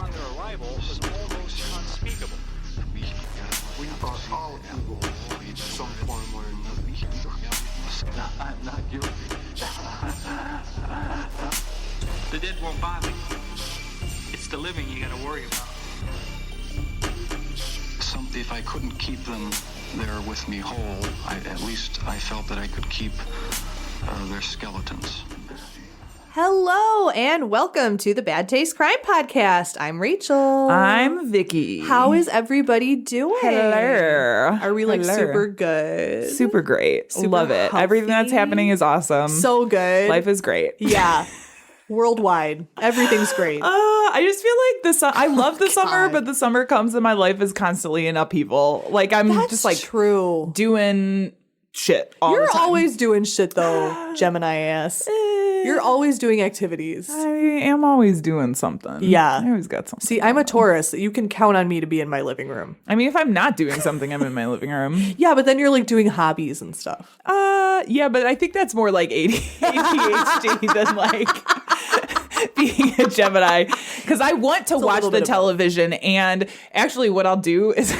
upon their arrival was almost unspeakable. We thought all evil in some form or another. I'm not guilty. The dead won't bother you. It's the living you gotta worry about. If I couldn't keep them there with me whole, at least I felt that I could keep their skeletons. Hello and welcome to the Bad Taste Crime Podcast. I'm Rachel. I'm Vicky. How is everybody doing? Hello. Are we like Hello. super good? Super great. Super Love it. healthy? Everything that's happening is awesome. So good. Life is great. Yeah. Worldwide. Everything's great. I just feel like I love the summer, God. but the summer comes and my life is constantly in upheaval. Like I'm That's just like true. doing shit all You're the time. always doing shit though, Gemini ass. You're always doing activities. I am always doing something. Yeah. I always got something. See, I'm a Taurus. You can count on me to be in my living room. I mean, if I'm not doing something, I'm in my living room. Yeah, but then you're like doing hobbies and stuff. Yeah, but I think that's more like ADHD than like being a Gemini, because I want to watch the television, and actually what I'll do is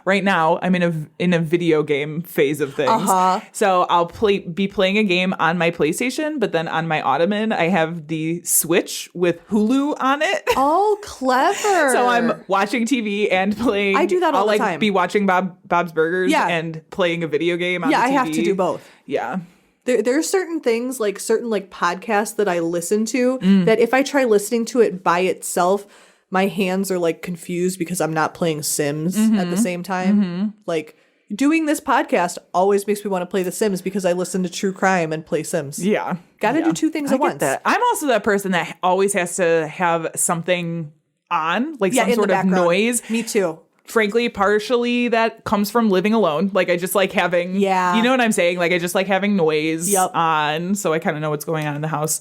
right now I'm in a video game phase of things. So I'll be playing a game on my PlayStation, but then on my Ottoman I have the Switch with Hulu on it. Oh, clever. So I'm watching TV and playing. I do that all I'll the time. Be watching Bob's Burgers Yeah. and playing a video game on the TV. I have to do both. Yeah. There are certain things, like certain like podcasts that I listen to that if I try listening to it by itself, my hands are like confused because I'm not playing Sims at the same time. Like doing this podcast always makes me want to play The Sims because I listen to true crime and play Sims. Yeah. Gotta do two things at once. That. I'm also that person that always has to have something on, like some in sort the of background. noise. Me too. Frankly, partially that comes from living alone. Like I just like having, you know what I'm saying? Like I just like having noise on, so I kind of know what's going on in the house.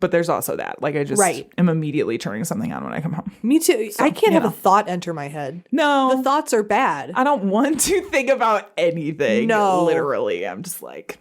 But there's also that. Like I just am immediately turning something on when I come home. Me too. So, I can't have a thought enter my head. No. The thoughts are bad. I don't want to think about anything. No. Literally. I'm just like,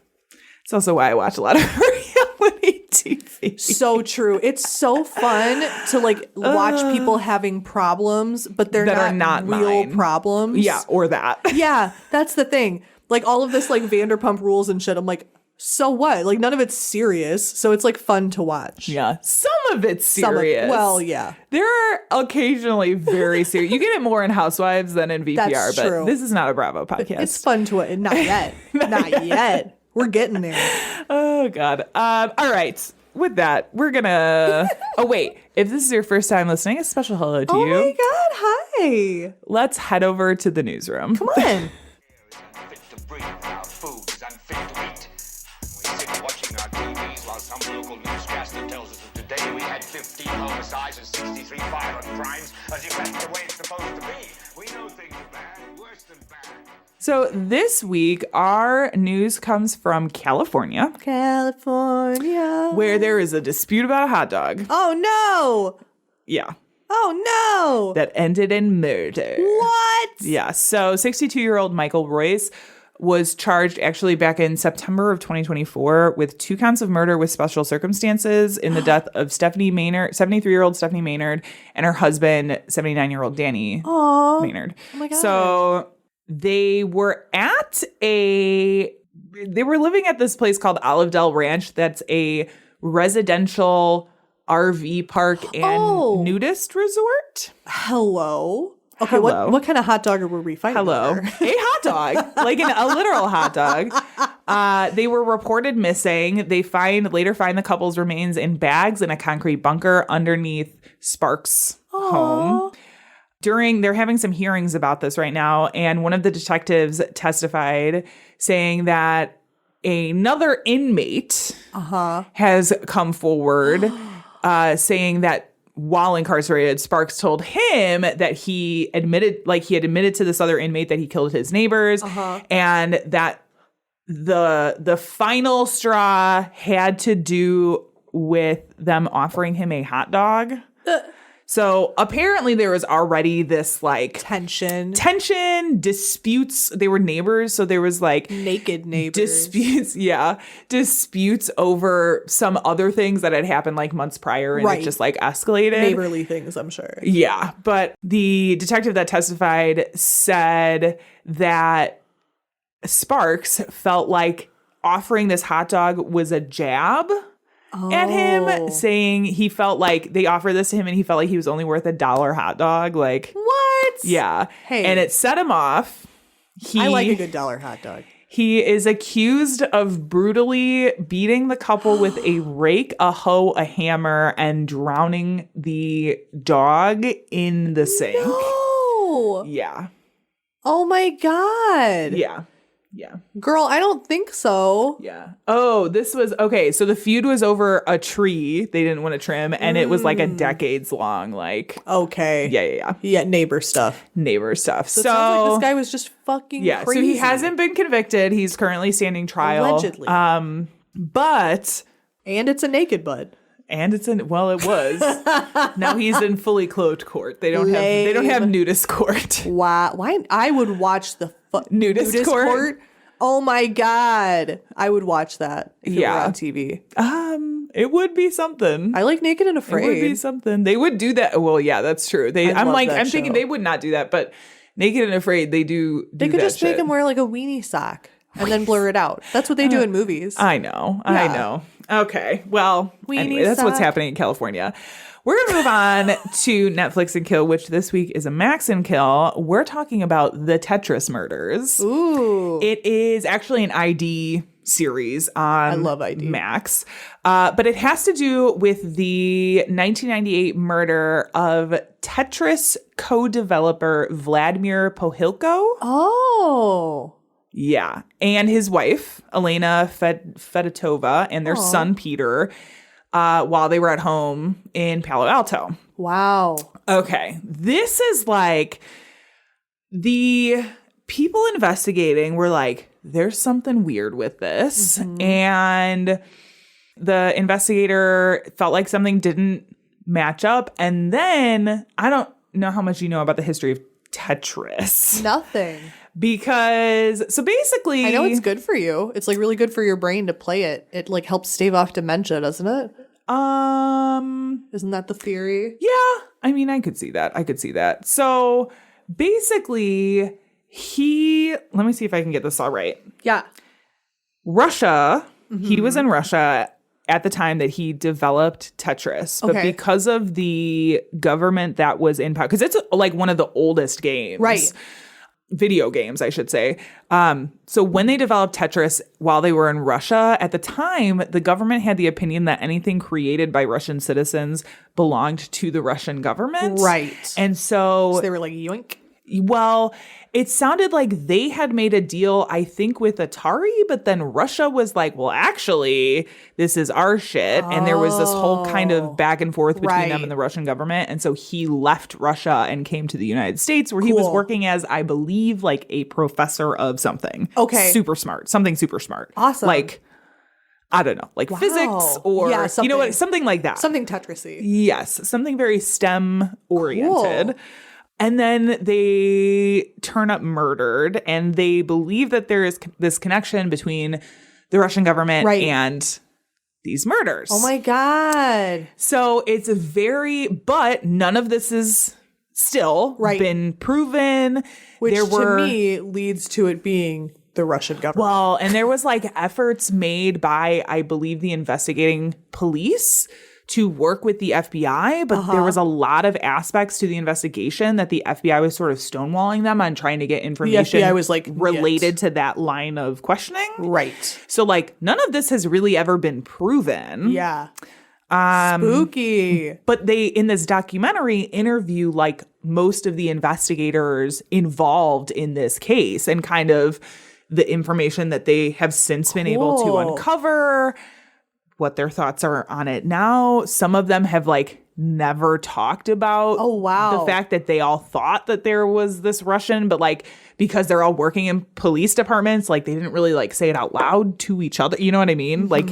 it's also why I watch a lot of reality TV. So true. It's so fun to like watch people having problems, but they're that not are not real mine. problems. Yeah, or that. Yeah, that's the thing. Like all of this like Vanderpump Rules and shit. I'm like, so what? Like none of it's serious. So it's like fun to watch. Yeah. Some of it's serious. Well, yeah. There are occasionally very serious. You get it more in Housewives than in VPR, That's but true. this is not a Bravo podcast. It's fun to not yet. Not yet. We're getting there. Oh, God. All right. With that, we're going to... Oh, wait. If this is your first time listening, a special hello to you. Oh, my God. Hi. Let's head over to the newsroom. Come on. Fit to breathe, our food is unfit to eat. We sit watching our TVs while some local newscaster tells us that today we had 15 homicides and 63 violent crimes, as if that's the way it's supposed to be. We know things are bad, worse than bad. So this week, our news comes from California, where there is a dispute about a hot dog. Oh, no. Yeah. Oh, no. That ended in murder. What? Yeah. So 62-year-old Michael Royce was charged actually back in September of 2024 with 2 counts of murder with special circumstances in the death of 73-year-old Stephanie Maynard and her husband, 79-year-old Danny Maynard. Oh my God. So they were living at this place called Olive Dell Ranch. That's a residential RV park and nudist resort. Hello. Okay, Hello. what kind of hot dog were we fighting Hello. over? A hot dog, like a literal hot dog. They were reported missing. They later find the couple's remains in bags in a concrete bunker underneath Sparks' home. They're having some hearings about this right now, and one of the detectives testified saying that another inmate has come forward saying that while incarcerated, Sparks told him that he had admitted to this other inmate that he killed his neighbors, and that the final straw had to do with them offering him a hot dog. So apparently there was already this like Tension, disputes. They were neighbors. So there was like naked neighbors. Disputes over some other things that had happened like months prior, and Right. it just like escalated. Neighborly things, I'm sure. Yeah. But the detective that testified said that Sparks felt like offering this hot dog was a jab at him, saying he felt like they offered this to him and he felt like he was only worth $1 hot dog. Like, What? yeah. Hey. And it set him off. I like a good $1 hot dog. He is accused of brutally beating the couple with a rake, a hoe, a hammer, and drowning the dog in the sink. No. Yeah. Oh my God. Yeah. Yeah. Girl, I don't think so. Yeah. Oh, this was okay. So the feud was over a tree they didn't want to trim, and it was like a decades long, like, Okay. yeah. Yeah, neighbor stuff. Neighbor stuff. So it sounds like this guy was just fucking yeah. crazy. So he hasn't been convicted. He's currently standing trial. Allegedly. But And it's a naked bud. and it's in well, it was. Now he's in fully clothed court. They don't have nudist court. Wow. Why? I would watch the Nudist court? Oh my God. I would watch that if it were Yeah. on TV. It would be something. I like Naked and It would be Afraid. something. They would do that. Well, yeah, that's true. I'm love that I'm thinking show. they would not do that, but Naked and Afraid, they do. They could that just make shit. him wear like a weenie sock and then blur it out. That's what they do in movies. I know. Yeah. Okay. Well, Weenie anyway, that's what's sock. happening in California. We're going to move on to Netflix and Kill, which this week is a Max and Kill. We're talking about the Tetris murders. Ooh. It is actually an ID series on love ID. Max. But it has to do with the 1998 murder of Tetris co-developer Vladimir Pohilko. Oh. Yeah. And his wife, Elena Fedotova, and their son, Peter, while they were at home in Palo Alto. Wow. Okay. This is like the people investigating were like, there's something weird with this. And the investigator felt like something didn't match up. And then I don't know how much you know about the history of Tetris. Nothing. Because so basically I know it's good for you. It's like really good for your brain to play it. It like helps stave off dementia, doesn't it? Isn't that the theory? Yeah, I mean, I could see that. So basically, let me see if I can get this all right. Yeah. Russia, he was in Russia at the time that he developed Tetris. But Okay. because of the government that was in power, because it's like one of the oldest games. Right. Video games, I should say. So when they developed Tetris while they were in Russia, at the time, the government had the opinion that anything created by Russian citizens belonged to the Russian government. Right. And So they were like, yoink. well, it sounded like they had made a deal, I think, with Atari, but then Russia was like, well, actually, this is our shit. And there was this whole kind of back and forth between them Right. and the Russian government. And so he left Russia and came to the United States, where he was Cool. working as, I believe, like a professor of something. Okay. Something super smart. Awesome. Like, I don't know, like physics or, Yeah, you know something- what, something like that. Something Tetris-y. Yes, something very STEM oriented. Cool. And then they turn up murdered, and they believe that there is this connection between the Russian government Right. and these murders. Oh my God. So it's but none of this is still Right. been proven. Which there were, to me leads to it being the Russian government. well, and there was like efforts made by, I believe, the investigating police to work with the FBI, but there was a lot of aspects to the investigation that the FBI was sort of stonewalling them on trying to get information FBI was like, related to that line of questioning. Right. So like none of this has really ever been proven. Yeah. Spooky. But they, in this documentary, interview like most of the investigators involved in this case and kind of the information that they have since been able to Cool. uncover, what their thoughts are on it now. Some of them have like never talked about Oh, wow. the fact that they all thought that there was this Russian, but like because they're all working in police departments, like they didn't really like say it out loud to each other. You know what I mean? Like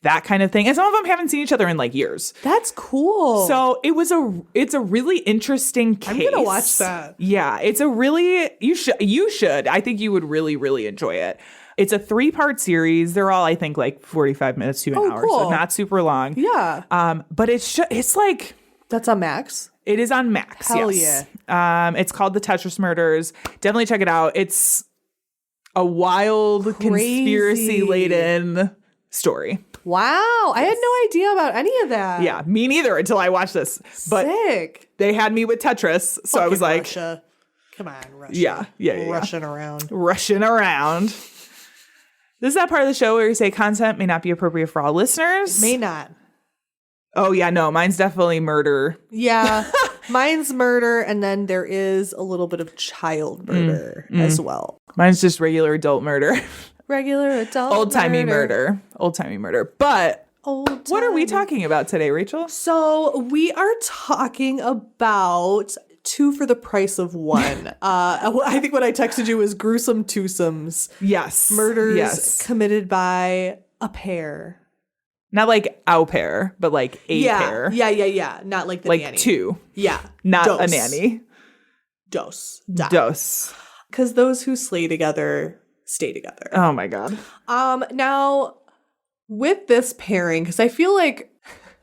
that kind of thing. And some of them haven't seen each other in like years. That's cool. So it's a really interesting case. I'm going to watch that. Yeah, it's a really, you should. I think you would really, really enjoy it. It's a 3-part series. They're all, I think, like 45 minutes to an hour. Cool. So not super long. Yeah. But it's like, That's on Max. it is on Max. Hell yes. It's called The Tetris Murders. Definitely check it out. It's a wild, conspiracy-laden story. Wow. I had no idea about any of that. Yeah, me neither until I watched this. But Sick. they had me with Tetris, so I was Fucking like, Russia. Come on, Russia. Yeah. Rushing around. rushing around. This is that part of the show where you say content may not be appropriate for all listeners. May not. Oh, yeah, no, mine's definitely murder. Yeah. Mine's murder, and then there is a little bit of child murder as well. Mine's just regular adult murder. Regular adult Old-timey murder. Old-timey murder. But what are we talking about today, Rachel? So we are talking about 2 for the price of 1. I think what I texted you was gruesome twosomes. Yes. Murders committed by a pair. Not like au pair, but like a pair. Yeah. Not like the Like nanny. 2. Yeah. Not Dos. a nanny. Dos. Dos. Because those who slay together stay together. Oh my God. Now, with this pairing, because I feel like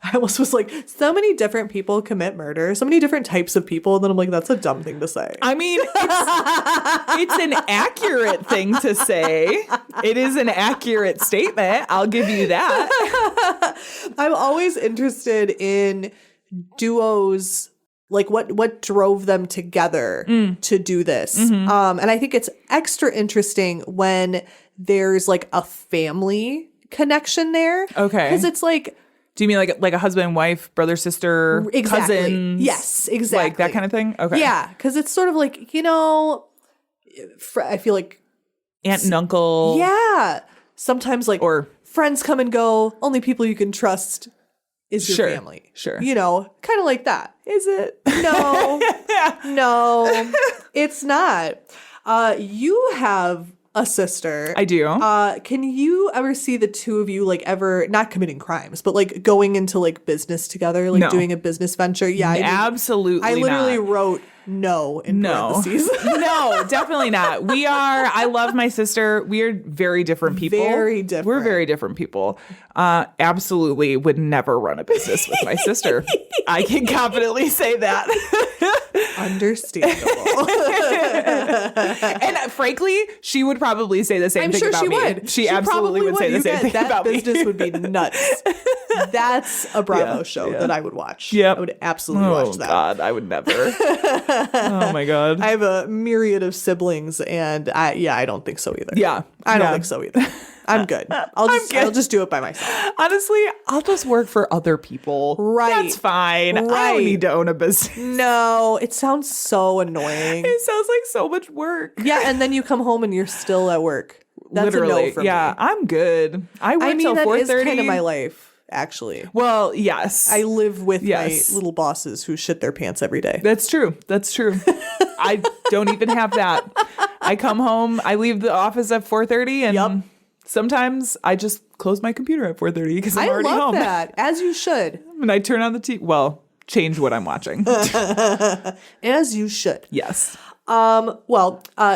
I almost was like, so many different people commit murder, so many different types of people, and then I'm like, that's a dumb thing to say. I mean, it's an accurate thing to say. It is an accurate statement. I'll give you that. I'm always interested in duos, like what drove them together to do this. And I think it's extra interesting when there's like a family connection there. Okay. Because it's like, Do you mean like a husband and wife, brother, sister, exactly. cousins? Yes, exactly. Like that kind of thing? Okay. Yeah, because it's sort of like, I feel like, Aunt and uncle. yeah, sometimes like Or- friends come and go. Only people you can trust is your Sure, family. sure. Kind of like that. Is it? No, no, it's not. You have a sister. I do. Can you ever see the two of you like ever not committing crimes, but like going into like business together, like No. doing a business venture? Yeah, Absolutely I literally not. wrote no in parentheses. No, definitely not. I love my sister. We are very different people. Very different. We're very different people. Absolutely would never run a business with my sister. I can confidently say that. Understandable. And frankly, she would probably say the same I'm thing sure about she me. would. She absolutely probably would say the same thing that about me. business would be nuts. That's a Bravo Yeah, show yeah. that I would watch. Yep. I would absolutely watch that. God, I would never. Oh my God. I have a myriad of siblings, and I don't think so either. Yeah. I don't Yeah. think so either. I'm good. I'll just do it by myself. Honestly, I'll just work for other people. Right. That's fine. I Right. don't need to own a business. No, it sounds so annoying. It sounds like so much work. Yeah, and then you come home and you're still at work. That's Literally. a no for yeah, me. I'm good. I work I mean, till that is 4:30. kind of my life, actually. Well, yes. I live with Yes. my little bosses who shit their pants every day. That's true. That's true. I don't even have that. I come home, I leave the office at 4:30 and Yep. sometimes I just close my computer at 4:30 because I'm I already love home. that, as you should. And I turn on the TV. Well, change what I'm watching. As you should. Yes.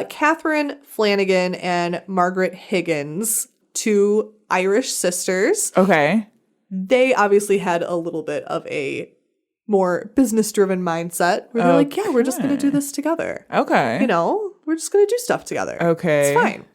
Catherine Flanagan and Margaret Higgins, 2 Irish sisters. Okay. They obviously had a little bit of a more business-driven mindset where they're like, yeah, we're just going to do this together. Okay. We're just going to do stuff together. Okay. It's fine.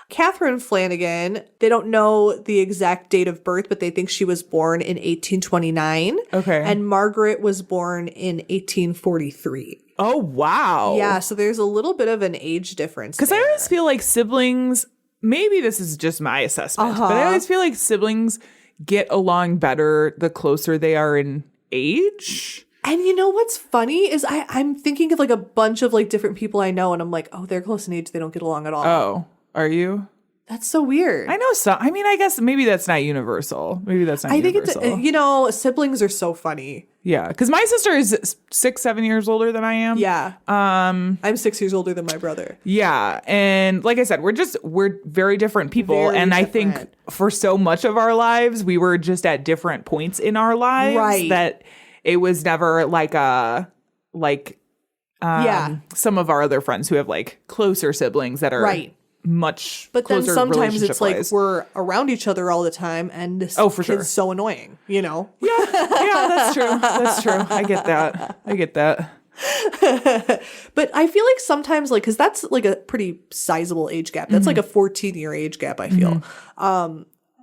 Catherine Flanagan, they don't know the exact date of birth, but they think she was born in 1829. Okay. And Margaret was born in 1843. Oh, wow. Yeah, so there's a little bit of an age difference. Because I always feel like siblings, maybe this is just my assessment, but I always feel like siblings get along better the closer they are in age. And you know what's funny is I'm thinking of like a bunch of like different people I know, and I'm like, oh, they're close in age, they don't get along at all. Oh, are you? That's so weird. I know I guess maybe that's not universal. Maybe that's not I think universal. it's, siblings are so funny. Yeah, because my sister is 6-7 years older than I am. Yeah. I'm 6 years older than my brother. Yeah, and like I said, we're very different people, Very and I different. think for so much of our lives, we were just at different points in our lives. Right. That it was never like Yeah. some of our other friends who have like closer siblings that are Right. much But then closer sometimes it's like relationship-wise. we're around each other all the time, and this Oh, for sure. kid's so annoying, you know? yeah, that's true. That's true. I get that. But I feel like sometimes, like, because that's like a pretty sizable age gap. That's like a 14-year age gap, I feel.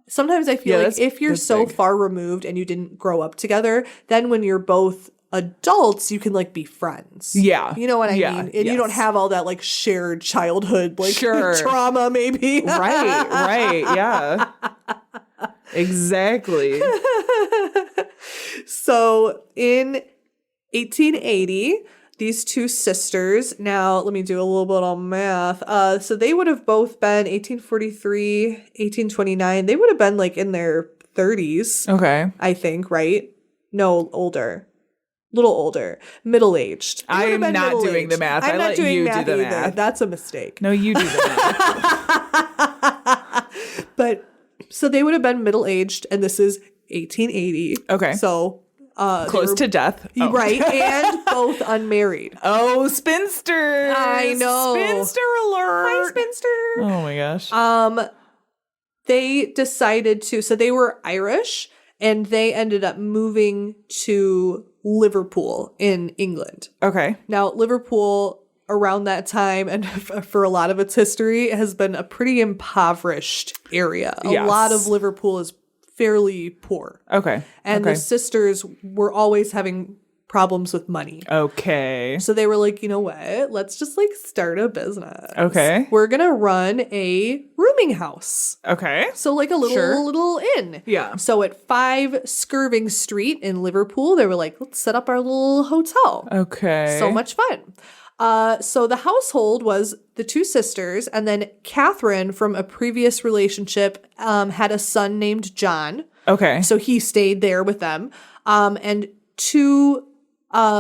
Sometimes I feel Yeah, like if you're that's so big. far removed and you didn't grow up together, then when you're both adults, you can like be friends. Yeah. You know what I Yeah, mean? And you don't yes. have all that like shared childhood, like Sure. trauma, maybe. Right, yeah. Exactly. So in 1880, these two sisters, now let me do a little bit of math. So they would have both been 1843, 1829. They would have been like in their 30s, Okay. I think, right? No, older. Little older. Middle-aged. They would have I'm been not doing middle-aged. the math. I'm I not let doing you do math the either. math. That's a mistake. No, you do that. But so they would have been middle-aged, and this is 1880. Okay. So they Close were- to death. Oh. Right, and both unmarried. Oh, spinsters. I know. Spinster alert. Hi, spinster. Oh my gosh. They decided to, so they were Irish, and they ended up moving to Liverpool in England. Okay. Now, Liverpool around that time and for a lot of its history has been a pretty impoverished area. A Yes. lot of Liverpool is fairly poor. Okay. And okay. the sisters were always having problems with money. Okay. So they were like, you know what? Let's just like start a business. Okay. We're going to run a rooming house. Okay. So like a Sure. little inn. Yeah. So at 5 Skirving Street in Liverpool, they were like, let's set up our little hotel. Okay. So much fun. So the household was the two sisters, and then Catherine from a previous relationship had a son named John. Okay. So he stayed there with them. And two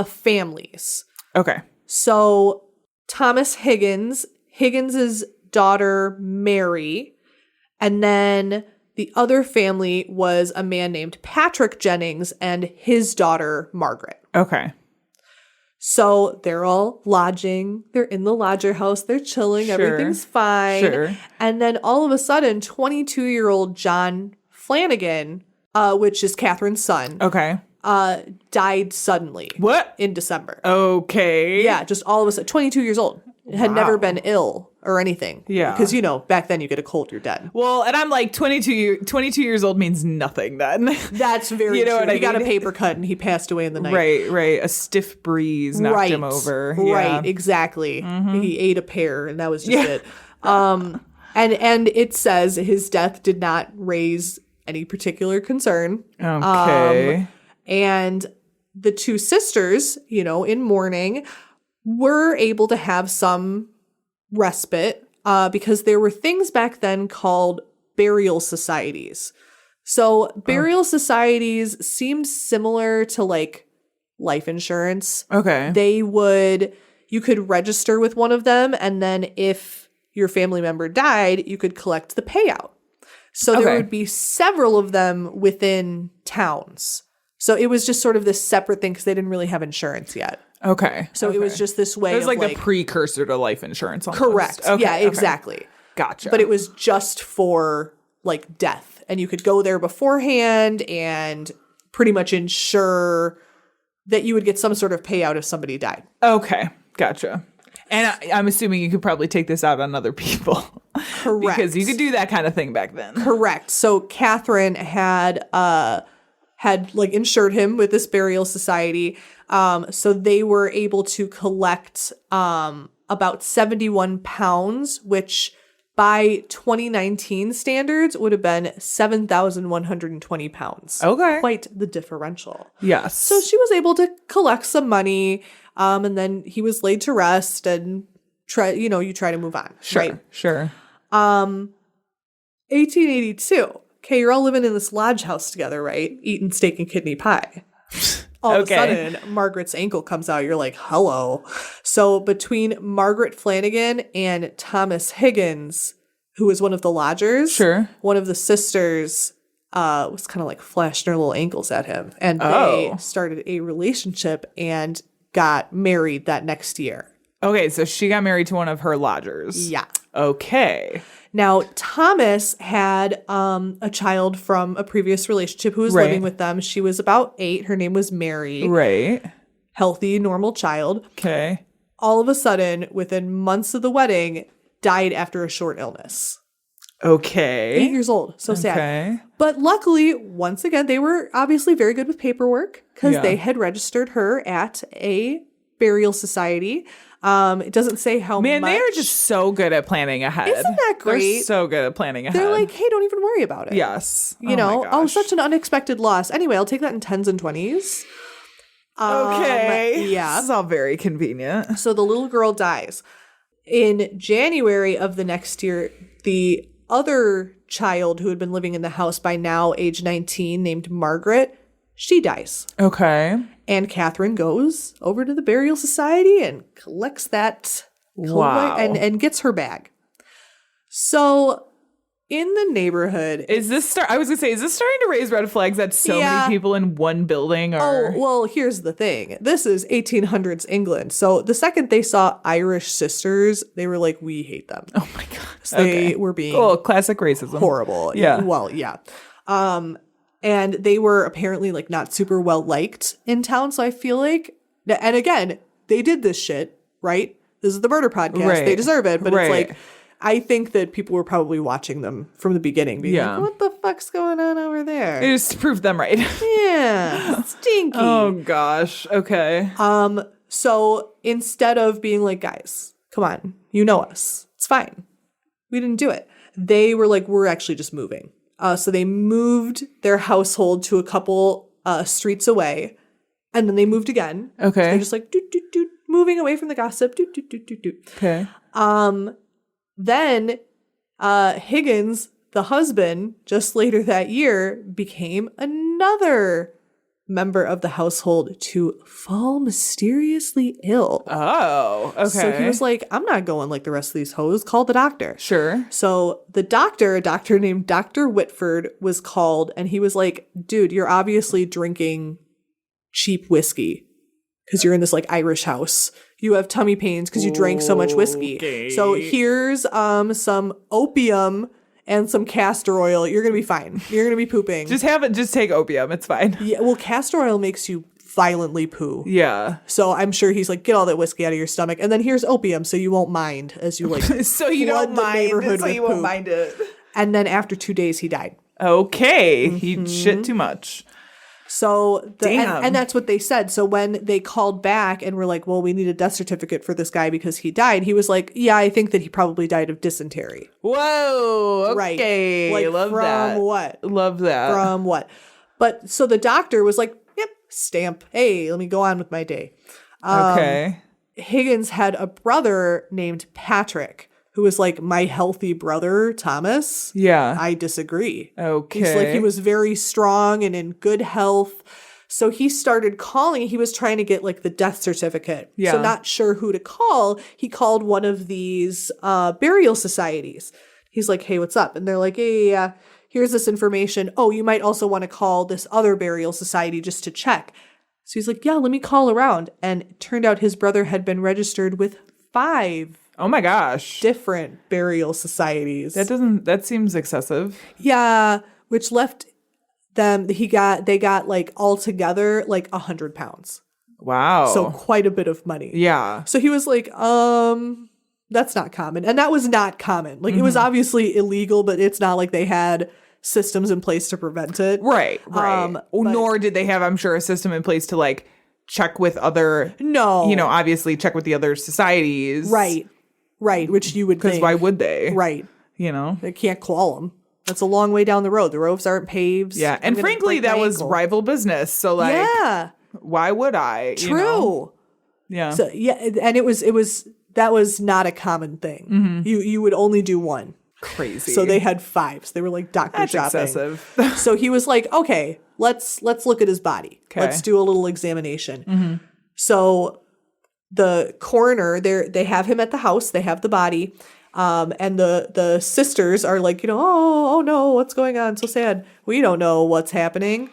families. Okay. So Thomas Higgins's daughter Mary, and then the other family was a man named Patrick Jennings and his daughter Margaret. Okay. So they're all lodging. They're in the lodger house. They're chilling. Sure. Everything's fine. Sure. And then all of a sudden, 22-year-old John Flanagan, which is Catherine's son, Okay. died suddenly. What? In December. Okay. Yeah, just all of a sudden, 22 years old. Had never been ill or anything. Yeah. Because, you know, back then you get a cold, you're dead. Well, and I'm like 22 years old means nothing then. That's very You know true. what I He got a mean? paper cut and he passed away in the night. Right. A stiff breeze knocked him over. Right, exactly. He ate a pear and that was just it. And it says his death did not raise any particular concern. Okay. And the two sisters, you know, in mourning, were able to have some respite because there were things back then called burial societies. So burial societies seemed similar to like life insurance. Okay. You could register with one of them, and then if your family member died, you could collect the payout. So there Okay. would be several of them within towns. So it was just sort of this separate thing because they didn't really have insurance yet. Okay. So it was just this way It was of like the precursor to life insurance almost. correct. Okay, Yeah, okay. exactly. Gotcha. But it was just for like death. And you could go there beforehand and pretty much ensure that you would get some sort of payout if somebody died. Okay. Gotcha. And I'm assuming you could probably take this out on other people. Correct. Because you could do that kind of thing back then. Correct. So Catherine had like insured him with this burial society. So they were able to collect about 71 pounds, which by 2019 standards would have been 7,120 pounds. Okay. Quite the differential. Yes. So she was able to collect some money, and then he was laid to rest and you try to move on. Sure. Right? Sure. 1882. Okay, you're all living in this lodge house together, right? Eating steak and kidney pie. all of a sudden, Margaret's ankle comes out. You're like, hello. So between Margaret Flanagan and Thomas Higgins, who was one of the lodgers, one of the sisters was kind of like flashing her little ankles at him. And they started a relationship and got married that next year. Okay, so she got married to one of her lodgers. Yeah. Okay. Now, Thomas had a child from a previous relationship who was living with them. She was about 8. Her name was Mary. Right. Healthy, normal child. Okay. All of a sudden, within months of the wedding, died after a short illness. Okay. 8 years old. So sad. But luckily, once again, they were obviously very good with paperwork because they had registered her at a burial society. It doesn't say how much. Man, they are just so good at planning ahead. Isn't that great? They're so good at planning ahead. They're like, hey, don't even worry about it. Yes. You know, such an unexpected loss. Anyway, I'll take that in 10s and 20s. Okay. Yeah. This is all very convenient. So the little girl dies. In January of the next year, the other child who had been living in the house by now, age 19, named Margaret, she dies. Okay. And Catherine goes over to the burial society and collects that and gets her bag. So in the neighborhood, is this starting to raise red flags that so many people in one building are? Oh, well, here's the thing. This is 1800s England. So the second they saw Irish sisters, they were like, we hate them. Oh my God. So they were being classic racism. Horrible. Yeah. Well, yeah. And they were apparently like not super well liked in town. So I feel like, and again, they did this shit, right? This is the murder podcast. Right. They deserve it. But it's Right. like, I think that people were probably watching them from the beginning, being like, what the fuck's going on over there? It just proved them right. Yeah. Stinky. Oh gosh. Okay. So instead of being like, guys, come on, you know us. It's fine. We didn't do it. They were like, we're actually just moving. So they moved their household to a couple streets away, and then they moved again. Okay. So they're just like, doot, doot, doot, moving away from the gossip. Doot, doot, doot, doot, doot. Okay. Then Higgins, the husband, just later that year, became another member of the household to fall mysteriously ill. Oh, okay. So he was like, I'm not going like the rest of these hoes. Call the doctor. Sure. So the doctor, a doctor named Dr. Whitford, was called, and he was like, dude, you're obviously drinking cheap whiskey because you're in this like Irish house. You have tummy pains because you drank so much whiskey. Okay. So here's some opium and some castor oil. You're going to be fine. You're going to be pooping. Just take opium. It's fine. Yeah, well, castor oil makes you violently poo. Yeah. So I'm sure he's like, get all that whiskey out of your stomach. And then here's opium so you won't mind as you like so you don't mind. So you won't mind it. And then after 2 days, he died. Okay. He shit too much. So, Damn. And that's what they said. So when they called back and were like, well, we need a death certificate for this guy because he died, he was like, yeah, I think that he probably died of dysentery. Whoa. Okay. Right. Like, Love from that. What? Love that. From what? But so the doctor was like, yep, stamp. Hey, let me go on with my day. Okay. Higgins had a brother named Patrick, who was like my healthy brother, Thomas. Yeah. I disagree. Okay. He's like, he was very strong and in good health. So he started calling. He was trying to get like the death certificate. Yeah. So not sure who to call. He called one of these burial societies. He's like, hey, what's up? And they're like, hey, here's this information. Oh, you might also want to call this other burial society just to check. So he's like, yeah, let me call around. And it turned out his brother had been registered with 5 Oh my gosh. different burial societies. That seems excessive. Yeah, which left them, they got like altogether like 100 pounds. Wow. So quite a bit of money. Yeah. So he was like, that's not common. And that was not common. Like it was obviously illegal, but it's not like they had systems in place to prevent it. Right. But- Nor did they have, I'm sure, a system in place to like check with other, obviously check with the other societies. Right, which you would think. Because why would they? Right. They can't call them. That's a long way down the road. The roads aren't paved. Yeah, and frankly, that was rival business. So like, why would I? True. Yeah. So yeah, and it was that was not a common thing. You would only do one. Crazy. So they had 5. So they were like doctor That's shopping. excessive. So he was like, okay, let's look at his body. Okay. Let's do a little examination. So the coroner, they have him at the house. They have the body. And the sisters are like, oh no, what's going on? So sad. We don't know what's happening.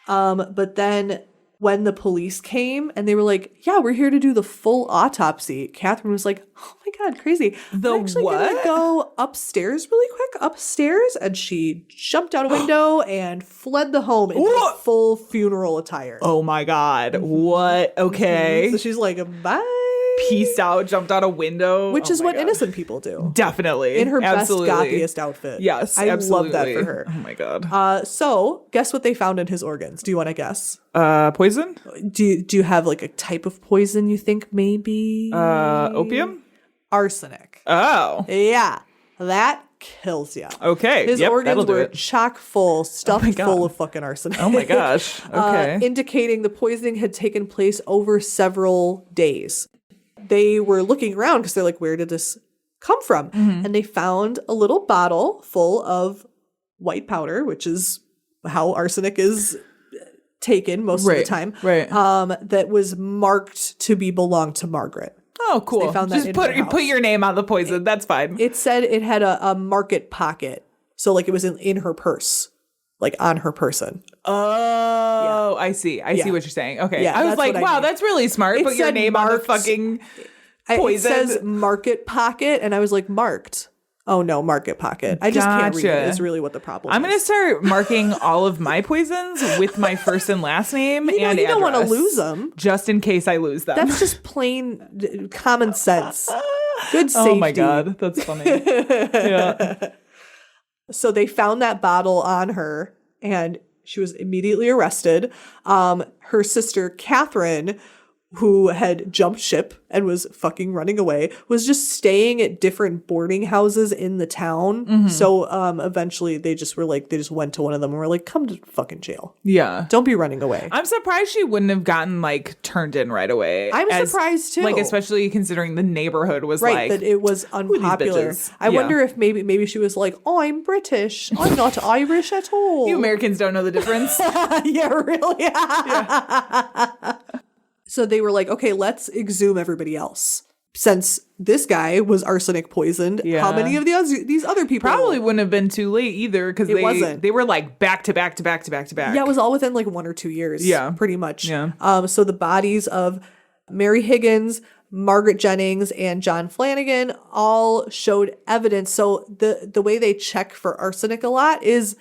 But then when the police came and they were like, yeah, we're here to do the full autopsy, Catherine was like, oh my God, crazy. I'm actually gonna go upstairs really quick, and she jumped out a window and fled the home in full funeral attire. Oh my God. What? Okay. So she's like, bye. Peaced out, jumped out a window. Which is what innocent people do. Definitely. In her Absolutely. best, gothiest outfit. Yes, I absolutely. love that for her. Oh my God. So guess what they found in his organs? Do you want to guess? Poison? Do you have like a type of poison you think maybe? Opium? Arsenic. Oh. Yeah, that kills you. Okay. His Yep, organs that'll do were it. chock full, stuffed God. full of fucking arsenic. Oh my gosh. Okay. Indicating the poisoning had taken place over several days. They were looking around because they're like, where did this come from? And they found a little bottle full of white powder, which is how arsenic is taken most of the time. Right. That was marked to belong to Margaret. Oh, cool. they found that Just in her house. put your name on the poison. That's fine. It said it had a market pocket. So like it was in her purse, like on her person. Oh, I see. I see what you're saying. Okay. Yeah, I was that's like, what I wow, mean. that's really smart. It Put your said name on the marked- fucking It poison. says market pocket, and I was like, marked. Oh no, market pocket. I just can't read it. Gotcha. Is really what the problem I'm is. going to start marking all of my poisons with my first and last name and you don't want to address, lose them. just in case I lose them. That's just plain common sense. Good safety. oh my God. That's funny. Yeah. So they found that bottle on her, and she was immediately arrested. Her sister, Catherine, who had jumped ship and was fucking running away, was just staying at different boarding houses in the town. So eventually they just went to one of them and were like, come to fucking jail. Yeah. Don't be running away. I'm surprised she wouldn't have gotten like turned in right away. I'm surprised, too. Like, especially considering the neighborhood was Right, like, that it was are these unpopular. bitches? I Yeah. wonder if maybe she was like, oh, I'm British. I'm not Irish at all. you Americans don't know the difference. Yeah, really. So they were like, okay, let's exhume everybody else. Since this guy was arsenic poisoned, Yeah. how many of these other people? Probably wouldn't have been too late either because wasn't. they were like back to back to back to back to back. Yeah, it was all within like 1 or 2 years. Yeah. Pretty much. Yeah. So the bodies of Mary Higgins, Margaret Jennings, and John Flanagan all showed evidence. So the way they check for arsenic a lot is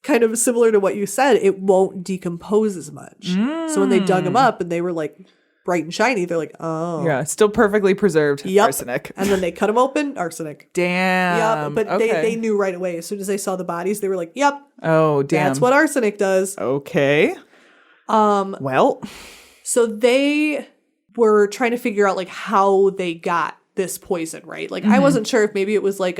kind of similar to what you said. It won't decompose as much. So when they dug them up and they were like bright and shiny, they're like, oh. Yeah, still perfectly preserved arsenic. And then they cut them open, arsenic. Damn. Yep. But okay. they knew right away. As soon as they saw the bodies, they were like, yep, Oh, damn. that's what arsenic does. Okay. Well. So they were trying to figure out like how they got this poison, right? Like I wasn't sure if maybe it was like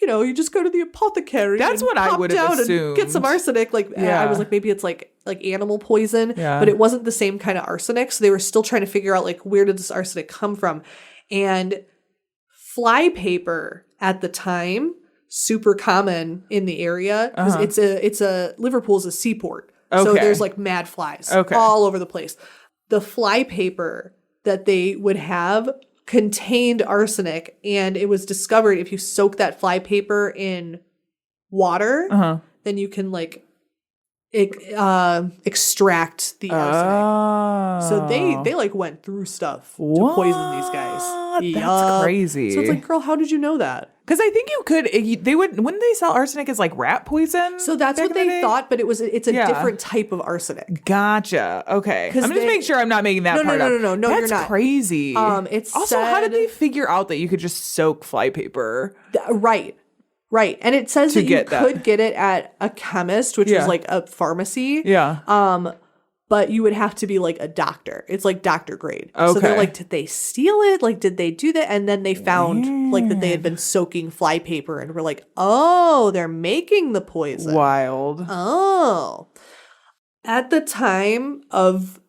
you just go to the apothecary. That's and what I pop would have down and get some assumed. arsenic. Like Yeah. I was like, maybe it's like animal poison, Yeah. but it wasn't the same kind of arsenic. So they were still trying to figure out like where did this arsenic come from? And flypaper at the time, super common in the area. 'Cause Liverpool's a seaport. So Okay. there's like mad flies Okay. all over the place. The flypaper that they would have contained arsenic, and it was discovered if you soak that flypaper in water, then you can like extract the arsenic. So they like went through stuff to poison these guys. What? That's Yup. crazy. So it's like, girl, how did you know that? Because I think you could, wouldn't they sell arsenic as like rat poison? So that's back what in the they day? thought, but it's a Yeah. different type of arsenic. Gotcha. Okay. I'm 'Cause just they- making sure I'm not making that No, part no, up. no, no, no, That's you're not. crazy. It's also, how did said- they figure out that you could just soak flypaper? Right. And it says that you get that. could get it at a chemist, which Yeah. was like a pharmacy. Yeah. But you would have to be like a doctor. It's like doctor grade. So they're Okay. like, did they steal it? Like, did they do that? And then they found like that they had been soaking flypaper and were like, oh, they're making the poison. Wild. Oh. At the time of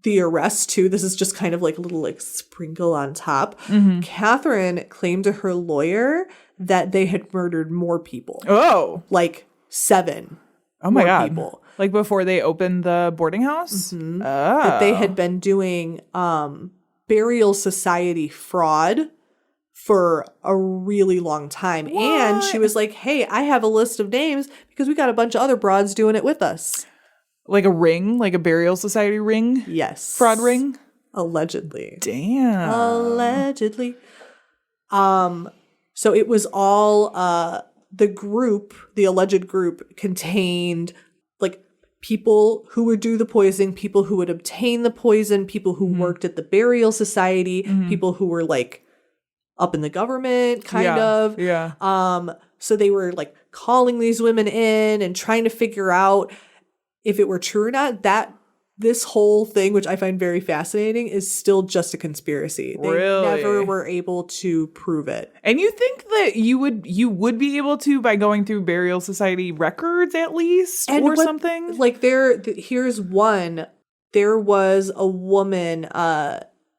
the arrest, too, this is just kind of like a little like sprinkle on top. Catherine claimed to her lawyer that they had murdered more people. Oh. Like 7. Oh my more God. people. Like before they opened the boarding house? Mm-hmm. Oh. That they had been doing burial society fraud for a really long time. What? And she was like, hey, I have a list of names because we got a bunch of other broads doing it with us. Like a ring? Like a burial society ring? Yes. Fraud ring? Allegedly. Damn. Allegedly. So it was all the alleged group contained like people who would do the poisoning, people who would obtain the poison, people who worked at the burial society, people who were like up in the government, kind of. Yeah. So they were like calling these women in and trying to figure out if it were true or not. That this whole thing, which I find very fascinating, is still just a conspiracy. They Really? never were able to prove it. And you think that you would be able to by going through burial society records at least or something? Like here's one. There was a woman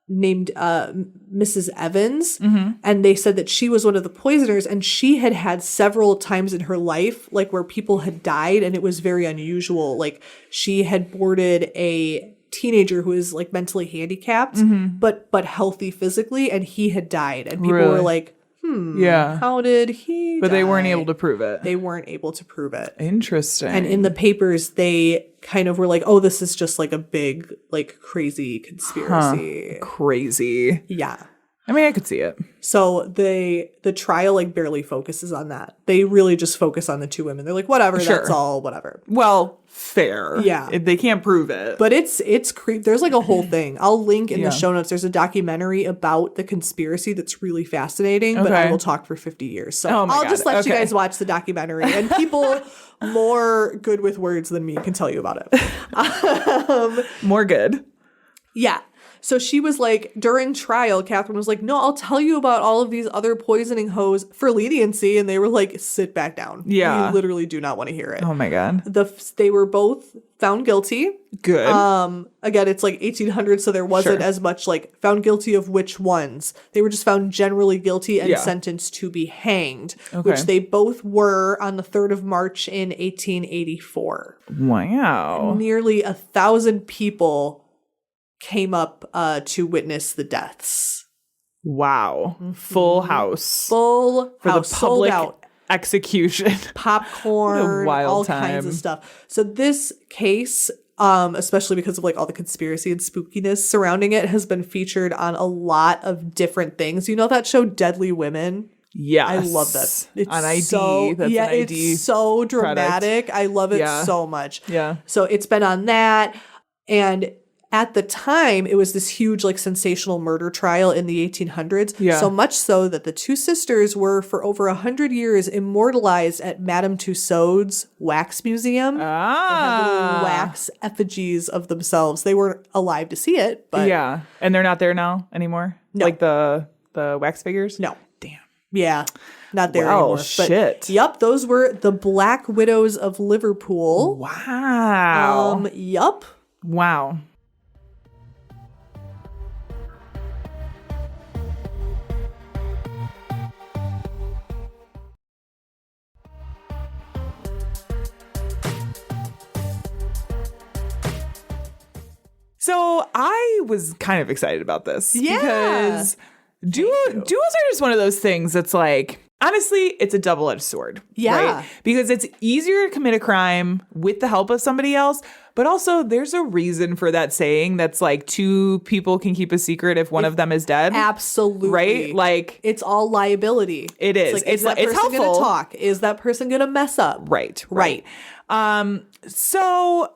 named Mrs. Evans, and they said that she was one of the poisoners, and she had several times in her life like where people had died, and it was very unusual. Like she had boarded a teenager who was like mentally handicapped but healthy physically, and he had died, and people were like, yeah, how did he but die? they weren't able to prove it. They weren't able to prove it. Interesting. And in the papers, they kind of were like, oh, this is just like a big, like crazy conspiracy. Crazy. Yeah. I mean, I could see it. So the trial like barely focuses on that. They really just focus on the 2 women. They're like, whatever, Sure. that's all, whatever. Well, fair. Yeah. If they can't prove it. But it's there's like a whole thing. I'll link in Yeah. the show notes. There's a documentary about the conspiracy that's really fascinating, but I Okay. will talk for 50 years. So Oh my I'll God. just let you Okay. guys watch the documentary, and people more good with words than me can tell you about it. More good. Yeah. So she was like, during trial, Catherine was like, no, I'll tell you about all of these other poisoning hoes for leniency. And they were like, sit back down. Yeah. We literally do not want to hear it. Oh my God. They were both found guilty. Good. Again, it's like 1800, so there wasn't Sure. as much like found guilty of which ones. They were just found generally guilty and Yeah. sentenced to be hanged, Okay. which they both were on the 3rd of March in 1884. Wow. Nearly 1,000 people came up to witness the deaths. Wow. Full house. Full for house, the sold public out. execution. Popcorn, What a wild all time. kinds of stuff. So this case, especially because of like all the conspiracy and spookiness surrounding it, has been featured on a lot of different things. You know that show Deadly Women? Yes. I love that. It's on ID. So, That's yeah, an ID. it's so dramatic. I love it Yeah. so much. Yeah. So it's been on that. And at the time, it was this huge, like, sensational murder trial in the 1800s. Yeah. So much so that the 2 sisters were, for over 100 years, immortalized at Madame Tussauds Wax Museum. They had little wax effigies of themselves. They weren't alive to see it, but Yeah. And they're not there now anymore? No. Like the wax figures? no. Damn. Yeah, not there Well, anymore. But, shit. Yep, those were the Black Widows of Liverpool. Wow. Yup. Wow. So I was kind of excited about this. Yeah. Because duos are just one of those things that's like, honestly, it's a double-edged sword. Yeah. Right? Because it's easier to commit a crime with the help of somebody else, but also there's a reason for that saying that's like 2 people can keep a secret if one of them is dead. Absolutely. Right? Like, it's all liability. It is. Like, is that It's person going helpful. to talk? Is that person going to mess up? right. Right. So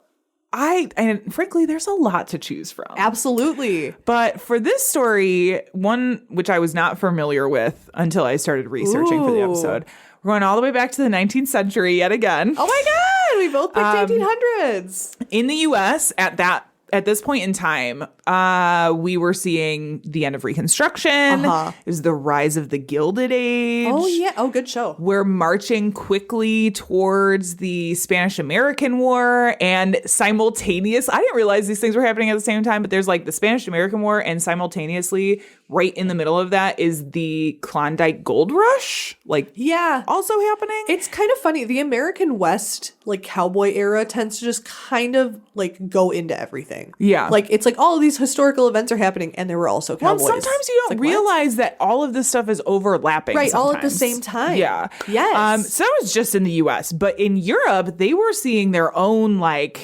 and frankly, there's a lot to choose from. Absolutely. But for this story, one which I was not familiar with until I started researching for the Ooh. episode, we're going all the way back to the 19th century yet again. Oh my God. We both picked 1800s. In the U.S. at this point in time, we were seeing the end of Reconstruction. It was the rise of the Gilded Age. Oh, yeah. Oh, good show. We're marching quickly towards the Spanish-American War, and simultaneous. I didn't realize these things were happening at the same time, but there's like the Spanish-American War, and simultaneously, right in the middle of that is the Klondike Gold Rush. Like, yeah, also happening. It's kind of funny. The American West, like cowboy era, tends to just kind of like go into everything. Yeah. Like it's like all of these historical events are happening and there were also cowboys. Well, sometimes you don't It's like, realize that all of this stuff is overlapping. Right, all at the sometimes. same time. Yeah. Yes. So that was just in the US, but in Europe, they were seeing their own like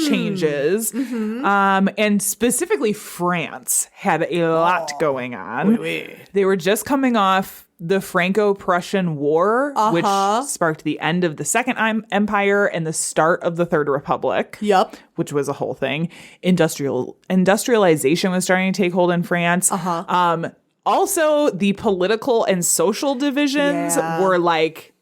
changes. And specifically France had a lot going on. They were just coming off the Franco-Prussian War, which sparked the end of the Second Empire and the start of the Third Republic. Yep. Which was a whole thing. Industrialization was starting to take hold in France. Also, the political and social divisions were like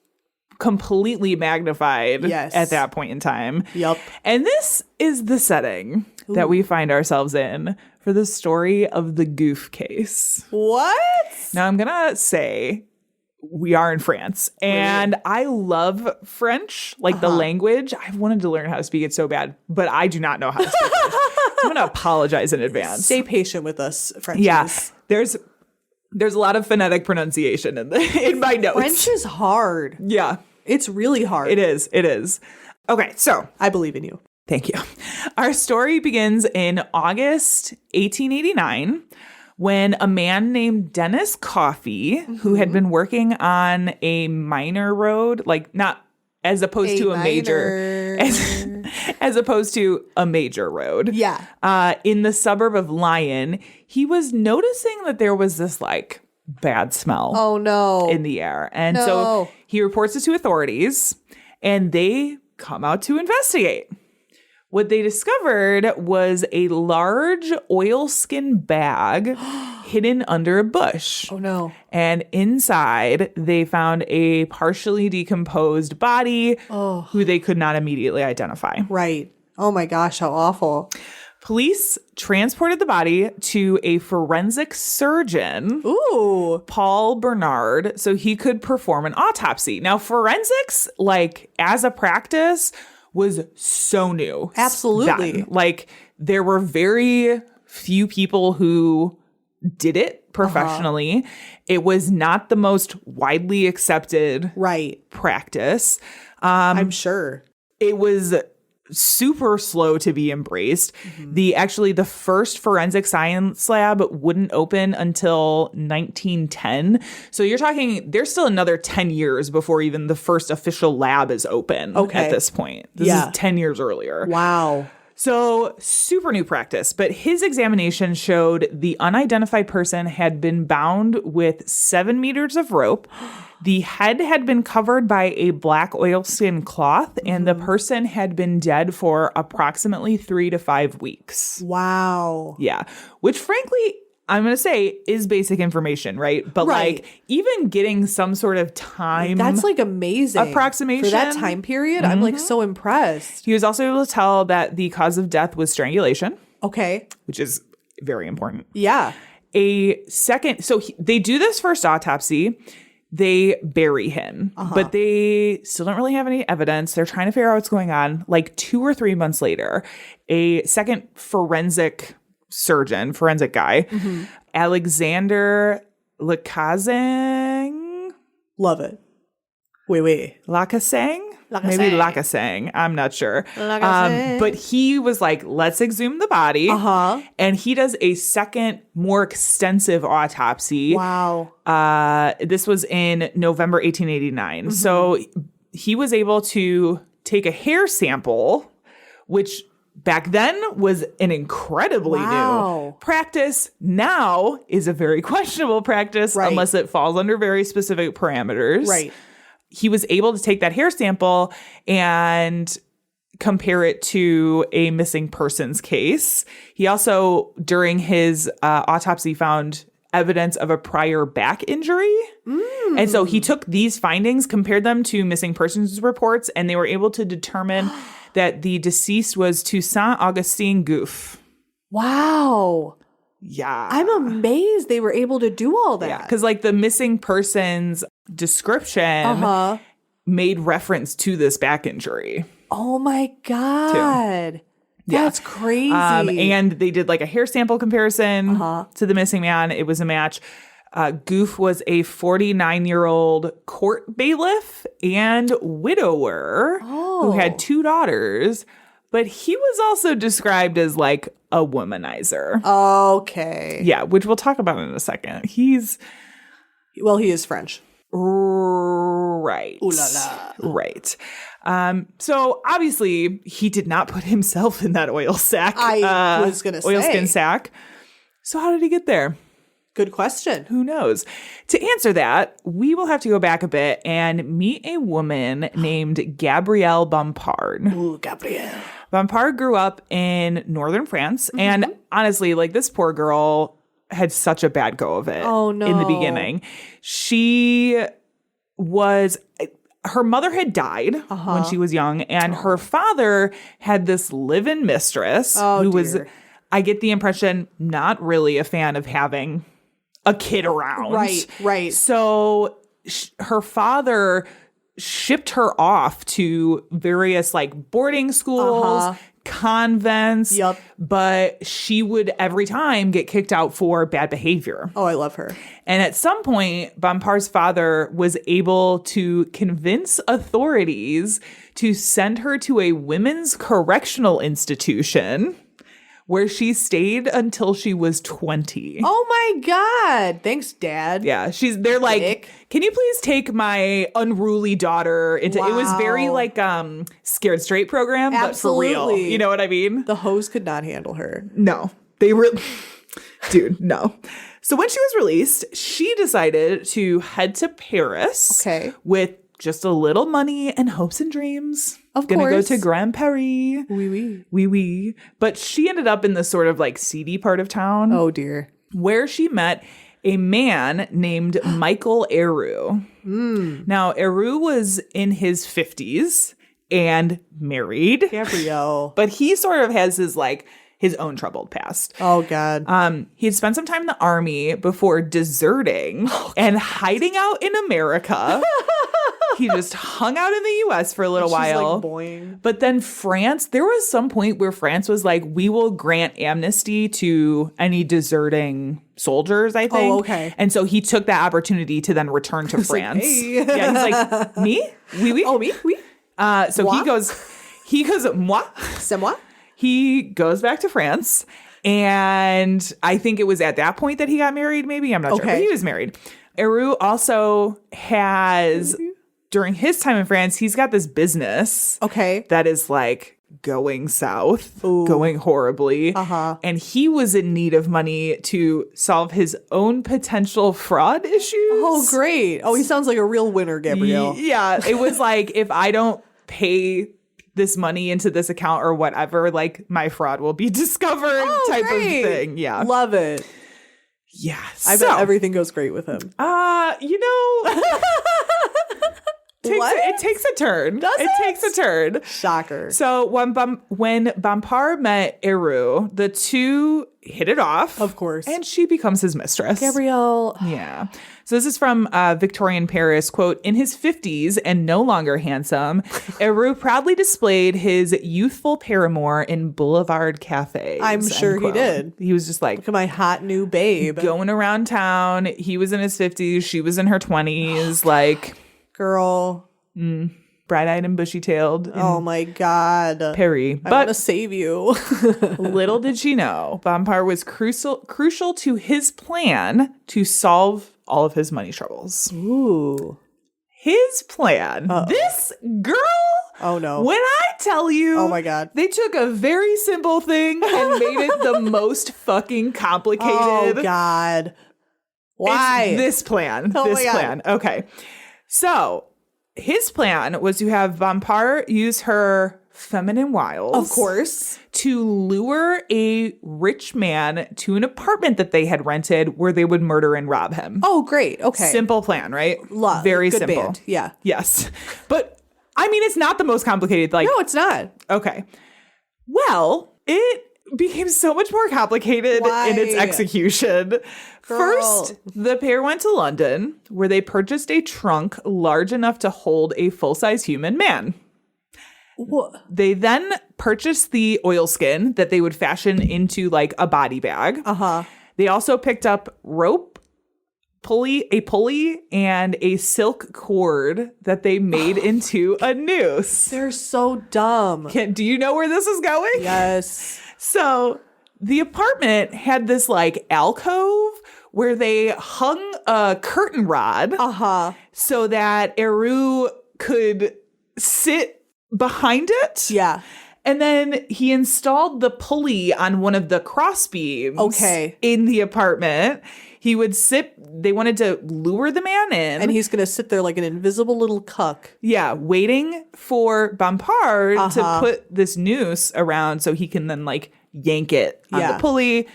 completely magnified at that point in time. Yep. And this is the setting that we find ourselves in for the story of the Goof case. What? Now, I'm going to say we are in France, and I love French, like the language. I've wanted to learn how to speak it so bad, but I do not know how to speak it. So I'm going to apologize in advance. Stay patient with us, Frenchies. Yeah, there's a lot of phonetic pronunciation in my notes. French is hard. Yeah. It's really hard. It is. Okay, so I believe in you. thank you. Our story begins in August 1889 when a man named Dennis Coffey, who had been working on a minor road, like not as opposed to a major, as opposed to a major road. Yeah. In the suburb of Lyon, he was noticing that there was this like bad smell. Oh no. In the air. And so he reports it to authorities and they come out to investigate. What they discovered was a large oilskin bag hidden under a bush. Oh, no. And inside, they found a partially decomposed body who they could not immediately identify. Right. Oh, my gosh. How awful. Police transported the body to a forensic surgeon, Paul Bernard, so he could perform an autopsy. Now, forensics, like, as a practice, was so new. Absolutely. Then. Like, there were very few people who did it professionally. It was not the most widely accepted practice. I'm sure. It was super slow to be embraced. The first forensic science lab wouldn't open until 1910. So you're talking, there's still another 10 years before even the first official lab is open at this point. This is 10 years earlier. Wow. So super new practice, but his examination showed the unidentified person had been bound with 7 meters of rope. The head had been covered by a black oilskin cloth, and the person had been dead for approximately 3 to 5 weeks. Wow. Yeah. Which frankly, I'm going to say is basic information, right? But like even getting some sort of time. That's like amazing. Approximation. For that time period, I'm like so impressed. He was also able to tell that the cause of death was strangulation. Okay. Which is very important. Yeah. They do this first autopsy. They bury him, but they still don't really have any evidence. They're trying to figure out what's going on. Like 2 or 3 months later, a second forensic guy, Alexander Lacazang. Love it. Wait. Lacazang? Maybe Lacazang. I'm not sure. But he was like, let's exhume the body. And he does a second, more extensive autopsy. Wow. This was in November 1889. So he was able to take a hair sample, which back then was an incredibly new practice. Now is a very questionable practice unless it falls under very specific parameters. Right. He was able to take that hair sample and compare it to a missing persons case. He also, during his autopsy, found evidence of a prior back injury. And so he took these findings, compared them to missing persons reports, and they were able to determine that the deceased was Toussaint Augustin Goof. Wow. Yeah. I'm amazed they were able to do all that. Yeah, because like the missing person's description made reference to this back injury. Oh my God. Yeah. That's crazy. And they did like a hair sample comparison to the missing man. It was a match. Goof was a 49-year-old court bailiff and widower who had 2 daughters, but he was also described as like a womanizer. Okay. Yeah, which we'll talk about in a second. He's Well, he is French. right. Ooh la la. Right. So obviously he did not put himself in that oil sack. I was going to say. Oilskin sack. So how did he get there? Good question. Who knows? To answer that, we will have to go back a bit and meet a woman named Gabrielle Bompard. Ooh, Gabrielle. Bompard grew up in northern France. And honestly, like this poor girl had such a bad go of it Oh, no. in the beginning. She was... Her mother had died when she was young, and her father had this live-in mistress who was, dear. I get the impression, not really a fan of having a kid around. Right. So her father shipped her off to various like boarding schools, convents, but she would every time get kicked out for bad behavior. Oh, I love her. And at some point, Bompard's father was able to convince authorities to send her to a women's correctional institution where she stayed until she was 20. Oh my God. Thanks, Dad. Yeah, they're like, Dick. can you please take my unruly daughter into, it was very Wow. like Scared Straight program, but for real. Absolutely. You know what I mean? The hose could not handle her. No, they were, dude, no. So when she was released, she decided to head to Paris with just a little money and hopes and dreams. Of Gonna course. go to Grand Paris. Oui, oui. Oui, oui. But she ended up in the sort of like seedy part of town. Oh, dear. Where she met a man named Michael Heroux. Now, Heroux was in his 50s and married. Gabrielle. But he sort of has his own troubled past. Oh, God. He had spent some time in the army before deserting and hiding out in America. He just hung out in the U.S. for a little while. Like, boing. But then France, there was some point where France was like, we will grant amnesty to any deserting soldiers, I think. Oh, okay. And so he took that opportunity to then return to France. Like, hey. Yeah, he's like, me? Oui, oui. Oh, me? Oui. So Moi? he goes, moi? C'est moi? He goes back to France. And I think it was at that point that he got married, maybe. I'm not sure. But he was married. Heroux also has, during his time in France, he's got this business that is like going south, going horribly. And he was in need of money to solve his own potential fraud issues. Oh, great. Oh, he sounds like a real winner, Gabrielle. Yeah. It was like, if I don't pay this money into this account or whatever, like my fraud will be discovered type great. of thing. Yeah. Love it. Yeah. I bet everything goes great with him. You know, What? it takes a turn. It takes a turn. Shocker. So when Bompard met Heroux, the two hit it off. Of course. And she becomes his mistress. Gabrielle. Yeah. So this is from Victorian Paris, quote, in his 50s and no longer handsome, Heroux proudly displayed his youthful paramour in boulevard cafes. I'm sure he did. He was just like, Look at my hot new babe. going around town. He was in his 50s. She was in her 20s. Like, Girl. bright-eyed and bushy-tailed. Oh my God. Perry. I want to But save you. little did she know, Bompard was crucial to his plan to solve all of his money troubles. Ooh. His plan. This girl. Oh no. When I tell you. Oh my God. They took a very simple thing and made it the most fucking complicated. Oh God. Why? It's this plan. Oh This my God. plan. Okay. So his plan was to have Bompard use her feminine wiles. Of course. To lure a rich man to an apartment that they had rented where they would murder and rob him. Oh, great. Okay. Simple plan, right? Love. Very Good simple. band. Yeah. Yes. But I mean, it's not the most complicated. Like, No, it's not. okay. Well, it became so much more complicated Why? in its execution. First, the pair went to London, where they purchased a trunk large enough to hold a full-size human man. What? They then purchased the oilskin that they would fashion into like a body bag. Uh-huh. They also picked up rope, a pulley, and a silk cord that they made into a noose. They're so dumb. Do you know where this is going? Yes. So the apartment had this like alcove where they hung a curtain rod so that Eru could sit behind it. Yeah. And then he installed the pulley on one of the cross beams in the apartment. He would sit, they wanted to lure the man in. And he's going to sit there like an invisible little cuck. Yeah, waiting for Bompard to put this noose around so he can then like yank it on the pulley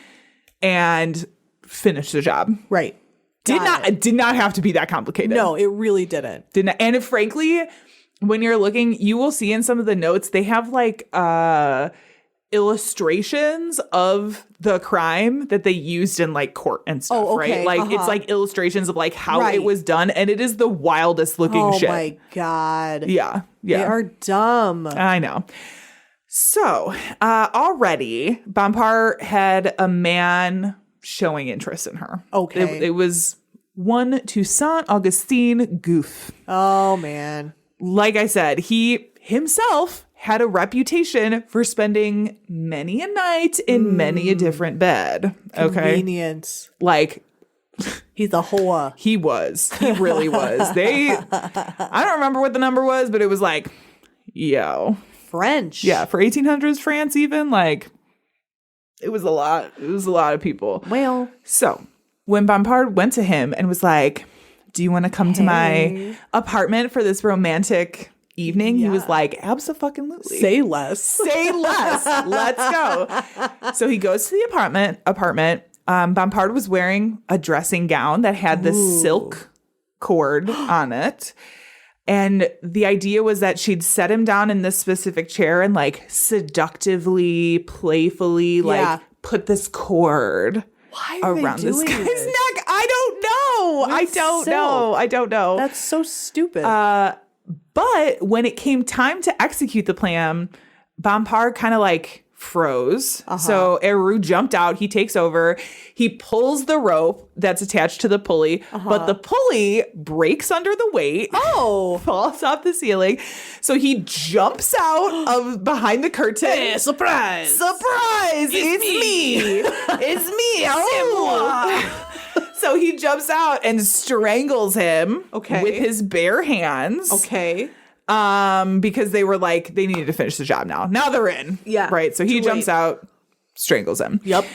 and finish the job. Right. Did not have to be that complicated. No, it really didn't. Didn't. And frankly, when you're looking, you will see in some of the notes, they have like illustrations of the crime that they used in like court and stuff, right? Like it's like illustrations of like how it was done, and it is the wildest looking shit. Oh my God. Yeah. Yeah. They are dumb. I know. So already Bompard had a man showing interest in her. Okay. It was one Toussaint Augustine Gouff. Oh man. Like I said, he himself had a reputation for spending many a night in many a different bed. Okay. Convenience. Like, he's a whore. He was. He really was. I don't remember what the number was, but it was like, yo. French. Yeah, for 1800s France even, like, it was a lot. It was a lot of people. Well. So, when Bompard went to him and was like, do you want to come to my apartment for this romantic evening? He was like, absolutely. Say less. Say less. Let's go. So he goes to the apartment. Bompard was wearing a dressing gown that had this silk cord on it. And the idea was that she'd set him down in this specific chair and like seductively, playfully, like put this cord around this guy's neck. I don't know. I don't know. That's so stupid. But when it came time to execute the plan, Bompard kind of like froze. So Eru jumped out. He takes over. He pulls the rope that's attached to the pulley, but the pulley breaks under the weight. Oh. Falls off the ceiling. So he jumps out of behind the curtain. Hey, surprise. Surprise. It's me. It's me. Oh. So he jumps out and strangles him with his bare hands. Okay. Because they were like, they needed to finish the job now. Now they're in. Yeah. Right. So he jumps out, strangles him. Yep.